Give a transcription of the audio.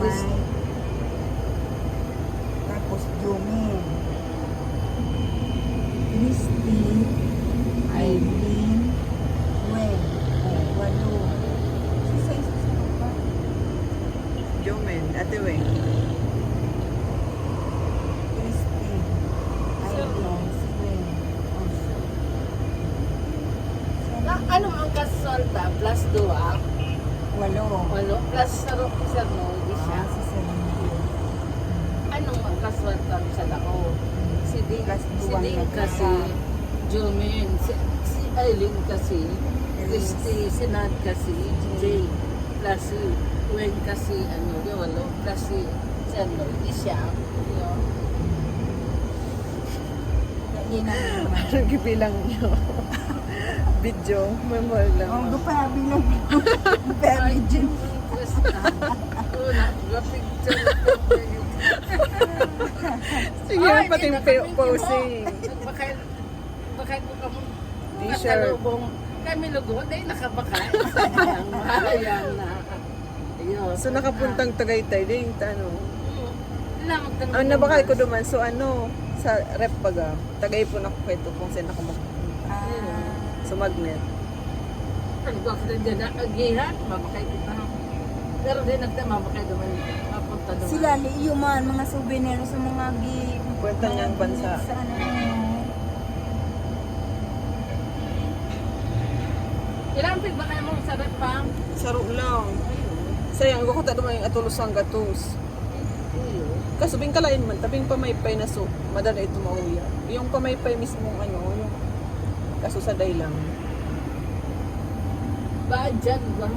May. Tapos Jumin. Christy. Eileen. Gwen. Walo. Isa pa. Jomen, Ate Weng. Christy. Eileen. Gwen. Ano ang kasalta? Plus 2, Walo. Walo. Plus sa Sir No, di siya. Si Sandy. Anong ang kasalta sa Lao? Si Ding, Plus si duwang Ding na kasi, Jomin, si Eileen kasi, Christy, si Nad kasi, Jay, plus si Wen kasi, di walo, plus si Sir No, di siya. Yan ang naman. Anong gibilang niyo? Video, memor lang. Oh, gupabi lang. Gupabi dyan. Picture. Sige, Ay, pati hindi, nakapicture posing. Bakay ko ka mo. T-shirt. Kami lugo, dahil nakabakay. Sayang, mahayang na. Ayun. So nakapuntang Tagaytay din, tanong. Ang Nabakay ko duman, so sa rep baga, tagay po na ko kayo kung saan ako magpunta. Sa magnet. Ang bakit din na agihan, mabakay kita. Pero din nagtamabakay naman, mapunta naman. Sila liyuman, mga souvenir sa mga Kwenta niyang bansa. Sa ano. Ilang pig ba kayo mong sarap pa? Saro lang. Sayang, ako ta duman yung atulos ang gatos. Kaso bing kalain man, tabing pamaypay na so, madala ito mauya. Yung pamaypay mismo yung kaso sa day lang. Ba dyan ba?